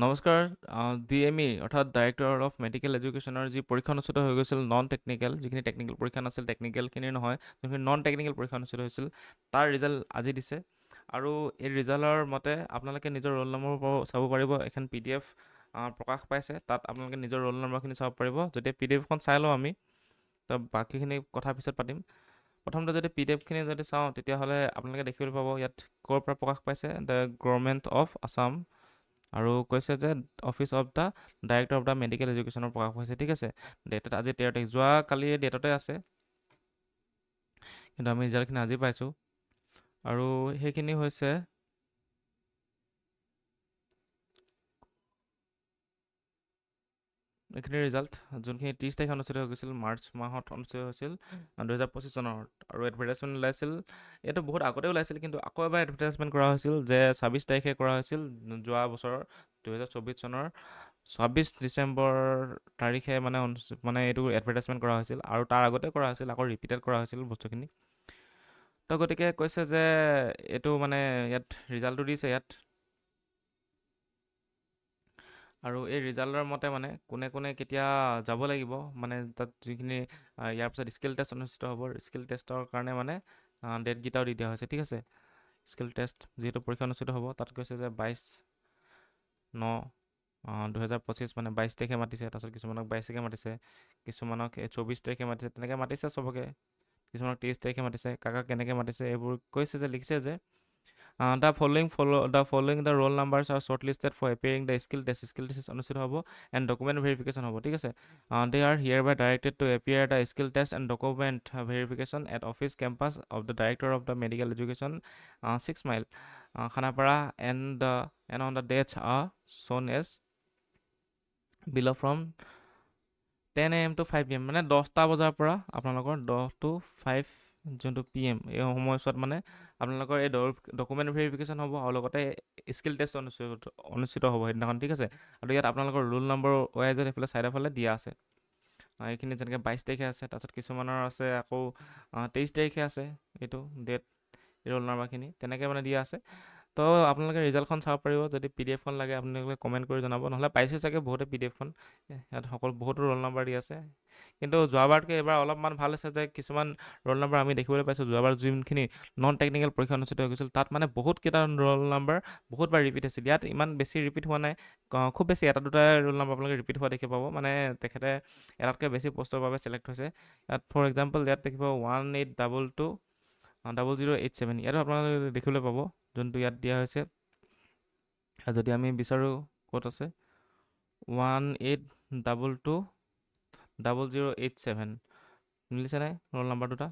নমস্কাৰ। DME অৰ্থাৎ director of medical এডুকেশ্যনৰ যি পৰীক্ষা অনুষ্ঠিত হৈ গৈছিল নন টেকনিকেল, যিখিনি টেকনিকেল পৰীক্ষা নাছিল, টেকনিকেলখিনিৰ নহয়, যোনখিনি নন টেকনিকেল পৰীক্ষা অনুষ্ঠিত হৈছিল, তাৰ ৰিজাল্ট আজি দিছে। আৰু এই ৰিজাল্টৰ মতে আপোনালোকে নিজৰ ৰোল নম্বৰ চাব পাৰিব। এখন PDF প্ৰকাশ পাইছে, তাত আপোনালোকে নিজৰ ৰোল নম্বৰখিনি চাব পাৰিব। যদি PDFখন চাই লওঁ আমি, তো বাকীখিনি কথা পিছত পাতিম। প্ৰথমতে যদি PDFখিনি যদি চাওঁ, তেতিয়াহ'লে আপোনালোকে দেখিবলৈ পাব ইয়াত ক'ৰ পৰা প্ৰকাশ পাইছে, দ্য গভৰ্ণমেণ্ট অফ আছাম, আৰু কৈছে যে office of the director of the medical এডুকেশ্যনৰ প্ৰকাশ পাইছে। ঠিক আছে, ডেটত আজি 13 তাৰিখ, যোৱা কালিৰ ডেটতে আছে, কিন্তু আমি ৰিজাল্টখিনি আজি পাইছোঁ। আৰু সেইখিনি হৈছে এইখিনি ৰিজাল্ট, যোনখিনি 30 তাৰিখে অনুষ্ঠিত হৈ গৈছিল, মাৰ্চ মাহত অনুষ্ঠিত হৈছিল 2025 চনত। আৰু এডভাৰটাইজমেণ্ট ওলাইছিল, এইটো বহুত আগতে ওলাইছিল, কিন্তু আকৌ এবাৰ এডভাৰটাইজমেণ্ট কৰা হৈছিল যে 26 তাৰিখে কৰা হৈছিল, যোৱা বছৰৰ 2024 চনৰ 26 ডিচেম্বৰ তাৰিখে মানে এইটো এডভাৰটাইজমেণ্ট কৰা হৈছিল, আৰু তাৰ আগতে কৰা হৈছিল, আকৌ ৰিপিটেড কৰা হৈছিল বস্তুখিনি। তো গতিকে কৈছে যে এইটো মানে ইয়াত ৰিজাল্টটো দিছে ইয়াত। আৰু এই ৰিজাল্টৰ মতে মানে কোনে কোনে কেতিয়া যাব লাগিব, মানে তাত যিখিনি ইয়াৰ পিছত স্কিল টেষ্ট অনুষ্ঠিত হ'ব, স্কিল টেষ্টৰ কাৰণে মানে ডেটকেইটাও দি দিয়া হৈছে। ঠিক আছে, স্কিল টেষ্ট যিহেতু পৰীক্ষা অনুষ্ঠিত হ'ব, তাত কৈছে যে 22/9/2025 মানে 22 তাৰিখে মাতিছে, তাৰপিছত কিছুমানক 22 তাৰিখে মাতিছে, কিছুমানক 24 তাৰিখে মাতিছে, তেনেকৈ মাতিছে চবকে, কিছুমানক 23 তাৰিখে মাতিছে। কাক কেনেকৈ মাতিছে এইবোৰ কৈছে যে, লিখিছে যে the roll numbers are shortlisted for appearing the skill test. Skill test অনুষ্ঠিত হ'ব and document verification হ'ব। ঠিক আছে, they are hereby directed to appear the skill test and document verification at office campus of the director of the medical education, 6 mile, Khanapara, and on the dates are shown as below from 10 AM to 5 PM, মানে 10টা বজাৰ পৰা আপোনালোকৰ 10 to 5 যোনটো PM, এই সময়ছোৱাত মানে আপোনালোকৰ এই ডকুমেণ্ট ভেৰিফিকেশ্যন হ'ব, আৰু লগতে স্কিল টেষ্ট অনুষ্ঠিত হ'ব সেইদিনাখন। ঠিক আছে, আৰু ইয়াত আপোনালোকৰ ৰোল নম্বৰ ৱাইজত এইফালে ছাইডৰ ফালে দিয়া আছে। এইখিনি যেনেকৈ 22 তাৰিখে আছে, তাৰপিছত কিছুমানৰ আছে আকৌ 23 তাৰিখে আছে, এইটো ডেট, ৰোল নম্বৰখিনি তেনেকৈ মানে দিয়া আছে। তো আপোনালোকে ৰিজাল্টখন চাব পাৰিব। যদি PDFখন লাগে আপোনালোকে কমেণ্ট কৰি জনাব, নহ'লে পাইছে চাগে বহুতে PDFখন, ইয়াত বহুতো ৰোল নম্বৰ দি আছে। কিন্তু যোৱাবাৰতকৈ এইবাৰ অলপমান ভাল হৈছে যে কিছুমান ৰোল নম্বৰ আমি দেখিবলৈ পাইছোঁ, যোৱাবাৰ যোনখিনি নন টেকনিকেল পৰীক্ষা অনুষ্ঠিত হৈ গৈছিল, তাত মানে বহুতকেইটা ৰোল নম্বৰ বহুতবাৰ ৰিপিট হৈছিল। ইয়াত ইমান বেছি ৰিপিট হোৱা নাই, খুব বেছি এটা দুটা ৰোল নম্বৰ আপোনালোকে ৰিপিট হোৱা দেখি পাব, মানে তেখেতে এটাতকৈ বেছি পষ্টৰ বাবে চিলেক্ট হৈছে। ইয়াত ফৰ এক্সাম্পল ইয়াত দেখিব 18220087, ইয়াতো আপোনালোকে দেখিবলৈ পাব যোনটো ইয়াত দিয়া হৈছে। যদি আমি বিচাৰোঁ ক'ত আছে 18220087, মিলিছেনে ৰোল নম্বৰ দুটা?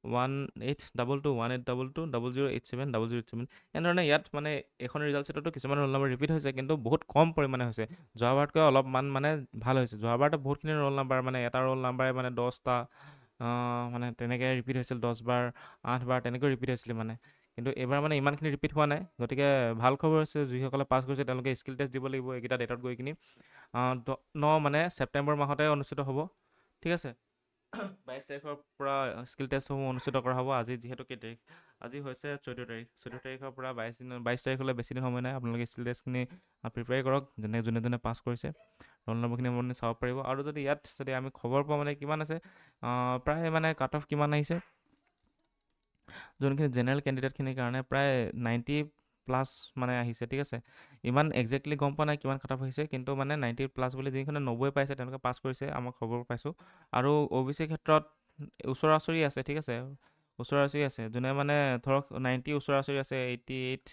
182218220087 এনেধৰণে ইয়াত মানে এইখন ৰিজাল্ট শ্বীটতো কিছুমান ৰোল নম্বৰ ৰিপিট হৈছে, কিন্তু বহুত কম পৰিমাণে হৈছে। যোৱাবাৰতকৈ অলপমান মানে ভাল হৈছে। যোৱাবাৰতো বহুতখিনি ৰোল নম্বৰ, মানে এটা ৰোল নাম্বাৰে মানে 10টা মানে তেনেকৈ ৰিপিট হৈছিল, 10 বাৰ 8 বাৰ তেনেকৈ ৰিপিট হৈছিলে মানে। কিন্তু এইবাৰ মানে ইমানখিনি ৰিপিট হোৱা নাই, গতিকে ভাল খবৰ হৈছে। যিসকলে পাছ কৰিছে তেওঁলোকে স্কিল টেষ্ট দিব লাগিব এইকেইটা ডেটত গৈ কিনি, মানে ছেপ্টেম্বৰ মাহতে অনুষ্ঠিত হ'ব। ঠিক আছে, 22 তাৰিখৰ পৰা স্কিল টেষ্টসমূহ অনুষ্ঠিত কৰা হ'ব। আজি যিহেতু কেই তাৰিখ, আজি হৈছে 14 তাৰিখ, 14 তাৰিখৰ পৰা 22 তাৰিখলৈ বেছি দিন সময় নাই। আপোনালোকে স্কিল টেষ্টখিনি প্ৰিপেয়াৰ কৰক, যোনে যোনে পাছ কৰিছে ৰোল নম্বৰখিনি আপুনি চাব পাৰিব। আৰু যদি ইয়াত যদি আমি খবৰ পাওঁ মানে কিমান আছে, প্ৰায় মানে কাট অফ কিমান আহিছে, যোনখিনি জেনেৰেল কেণ্ডিডেটখিনিৰ কাৰণে প্ৰায় 90+ মানে আহিছে। ঠিক আছে, ইমান একজেক্টলি গম পোৱা নাই কিমান কাট অফ আহিছে, কিন্তু মানে 90+ বুলি, যিখিনি 90 পাইছে তেওঁলোকে পাছ কৰিছে, আমাক খবৰ পাইছোঁ। আৰু OBC ক্ষেত্ৰত ওচৰা ওচৰি আছে। ঠিক আছে, ওচৰা ওচৰি আছে, যোনে মানে ধৰক 90 ওচৰা ওচৰি আছে, 88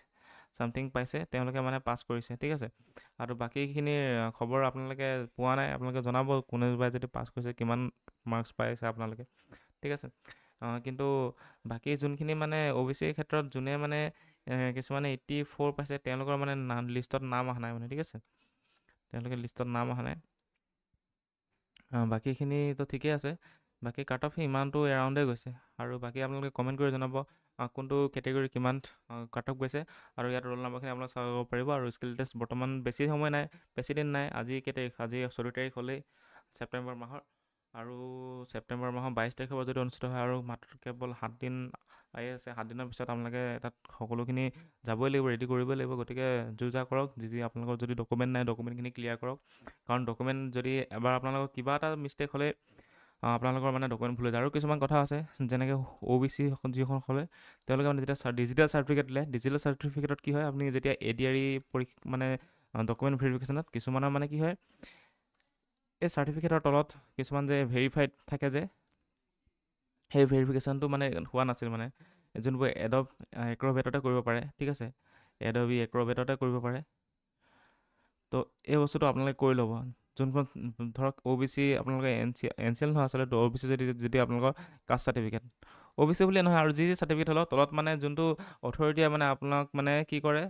চামথিং পাইছে, তেওঁলোকে মানে পাছ কৰিছে। ঠিক আছে, আৰু বাকীখিনিৰ খবৰ আপোনালোকে পোৱা নাই, আপোনালোকে জনাব কোনোবাই যদি পাছ কৰিছে কিমান মাৰ্কছ পাইছে আপোনালোকে। ঠিক আছে, কিন্তু বাকী যোনখিনি মানে OBC ক্ষেত্ৰত যোনে মানে কিছুমানে 84 পাইছে, তেওঁলোকৰ মানে লিষ্টত নাম অহা নাই মানে। ঠিক আছে, তেওঁলোকে লিষ্টত নাম অহা নাই। বাকীখিনিতো ঠিকেই আছে, বাকী কাট অফ ইমানটো এৰাউণ্ডে গৈছে। আৰু বাকী আপোনালোকে কমেণ্ট কৰি জনাব কোনটো কেটেগৰী কিমান কাট অফ গৈছে, আৰু ইয়াত ৰোল নম্বৰখিনি আপোনালোকে চাব পাৰিব। আৰু স্কিল টেষ্ট বৰ্তমান বেছি সময় নাই, বেছি দিন নাই। আজি কেই তাৰিখ, আজি 14 তাৰিখ হ'লেই ছেপ্টেম্বৰ মাহৰ। আৰু ছেপ্টেম্বৰ মাহৰ 22 তাৰিখৰ পৰা যদি অনুষ্ঠিত হয় আৰু মাত্ৰ কেৱল 7 দিন আহি আছে, 7 দিনৰ পিছত আপোনালোকে তাত সকলোখিনি যাবই লাগিব, ৰেডি কৰিবই লাগিব। গতিকে যা কৰক, যি আপোনালোকৰ যদি ডকুমেণ্ট নাই ডকুমেণ্টখিনি ক্লিয়াৰ কৰক, কাৰণ ডকুমেণ্ট যদি এবাৰ আপোনালোকৰ কিবা এটা মিষ্টেক হ'লে আপোনালোকৰ মানে ডকুমেণ্ট ভুল হৈ যায়। আৰু কিছুমান কথা আছে, যেনেকৈ OBC যিসকল হ'লে তেওঁলোকে মানে যেতিয়া ডিজিটেল চাৰ্টিফিকেট দিলে, ডিজিটেল চাৰ্টিফিকেটত কি হয়, আপুনি যেতিয়া ADRE মানে ডকুমেণ্ট ভেৰিফিকেশ্যনত কিছুমানৰ মানে কি হয়, এই চাৰ্টিফিকেটৰ তলত কিছুমান যে ভেৰিফাইড থাকে যে, সেই ভেৰিফিকেশ্যনটো মানে হোৱা নাছিল, মানে যোনবোৰ এডব এক্ৰবেটতে কৰিব পাৰে, ঠিক আছে, এডবি এক্ৰবেটতে কৰিব পাৰে। তো এই বস্তুটো আপোনালোকে কৰি ল'ব। যোনখন ধৰক OBC আপোনালোকে NCL নহয় আচলতে, OBC যদি আপোনালোকৰ কাষ্ট চাৰ্টিফিকেট, OBC বুলিয়ে নহয় আৰু যি চাৰ্টিফিকেট হ'লেও তলত মানে যোনটো অথৰিটিয়ে মানে আপোনাক মানে কি কৰে,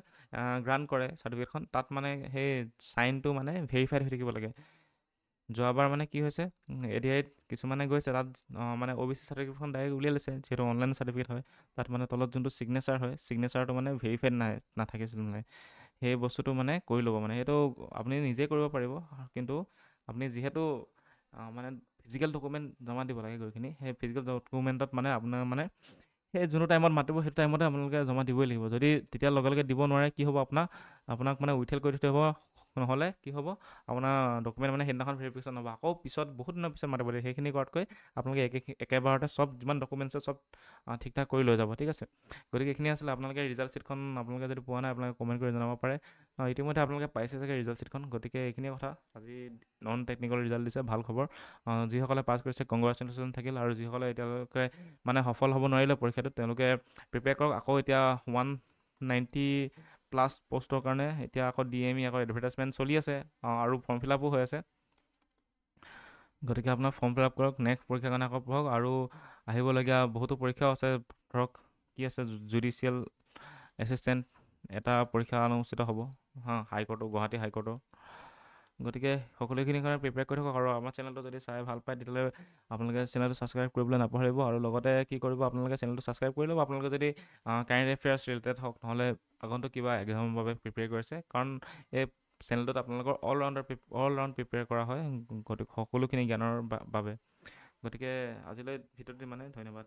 গ্ৰাণ্ট কৰে চাৰ্টিফিকেটখন, তাত মানে সেই চাইনটো মানে ভেৰিফাইড হৈ থাকিব লাগে। যোৱাবাৰ মানে কি হৈছে, ADREত কিছুমানে গৈছে তাত মানে OBC চাৰ্টিফিকেটখন ডাইৰেক্ট উলিয়াই লৈছে, যিহেতু অনলাইন চাৰ্টিফিকেট হয়, তাত মানে তলত যোনটো ছিগনেচাৰ হয়, ছিগনেচাৰটো মানে ভেৰিফাইড নাথাকিছিল মানে। সেই বস্তুটো মানে কৰি ল'ব, মানে সেইটো আপুনি নিজেই কৰিব পাৰিব, কিন্তু আপুনি যিহেতু মানে ফিজিকেল ডকুমেণ্ট জমা দিব লাগে গৈখিনি, সেই ফিজিকেল ডকুমেণ্টত মানে আপোনাৰ মানে সেই যোনটো টাইমত মাতিব সেইটো টাইমতে আপোনালোকে জমা দিবই লাগিব। যদি তেতিয়া লগে লগে দিব নোৱাৰে, কি হ'ব, আপোনাক মানে উইথহেল্ড কৰি থৈ হ'ব, নহ'লে কি হ'ব, আপোনাৰ ডকুমেণ্ট মানে সেইদিনাখন ভেৰিফিকেশ্যন হ'ব, আকৌ পিছত বহুত দিনৰ পিছত মাতিব দিয়ে। সেইখিনি কৰাতকৈ আপোনালোকে একেবাৰতে চব যিমান ডকুমেণ্টছ আছে চব ঠিক ঠাক কৰি লৈ যাব, ঠিক আছে। গতিকে এইখিনি আছিলে। আপোনালোকে ৰিজাল্ট শ্বীটখন আপোনালোকে যদি পোৱা নাই, আপোনালোকে কমেণ্ট কৰি জনাব পাৰে। ইতিমধ্যে আপোনালোকে পাইছে চাগে ৰিজাল্ট শ্বীটখন। গতিকে এইখিনিয়ে কথা, আজি নন টেকনিকেল ৰিজাল্ট দিছে, ভাল খবৰ। যিসকলে পাছ কৰিছে কংগ্ৰেচুলেশ্যন থাকিল, আৰু যিসকলে এতিয়ালৈকে মানে সফল হ'ব নোৱাৰিলে পৰীক্ষাটোত, তেওঁলোকে প্ৰিপেয়াৰ কৰক। আকৌ এতিয়া 190+ পষ্টৰ কাৰণে এতিয়া আকৌ DME আকৌ এডভাৰটাইজমেণ্ট চলি আছে, আৰু ফৰ্ম ফিল আপো হৈ আছে। গতিকে আপোনাৰ ফৰ্ম ফিল আপ কৰক, নেক্সট পৰীক্ষাৰ কাৰণে আকৌ পঢ়ক। আৰু আহিবলগীয়া বহুতো পৰীক্ষাও আছে, ধৰক কি আছে, জুডিচিয়েল এছিষ্টেণ্ট এটা পৰীক্ষা অনুষ্ঠিত হ'ব, হাইকোৰ্টৰ, গুৱাহাটী হাইকোৰ্টৰ। গতিকে সকলোখিনি কাৰণে প্ৰিপেয়াৰ কৰি থাকক। আৰু আমাৰ চেনেলটো যদি চাই ভাল পায়, তেতিয়াহ'লে আপোনালোকে চেনেলটো ছাবস্ক্ৰাইব কৰিবলৈ নাপাহৰিব। আৰু লগতে কি কৰিব, আপোনালোকে চেনেলটো ছাবস্ক্ৰাইব কৰি ল'ব, আপোনালোকে যদি কাৰেণ্ট এফেয়াৰ্ছ ৰিলেটেড হওক, নহ'লে আগন্তুক কিবা এক্সামৰ বাবে প্ৰিপেয়াৰ কৰিছে, কাৰণ এই চেনেলটোত আপোনালোকৰ অল ৰাউণ্ড প্ৰিপেয়াৰ কৰা হয়, গতিকে সকলোখিনি জ্ঞানৰ বাবে। গতিকে আজিলৈ ভিডিঅ'টো মানে ধন্যবাদ।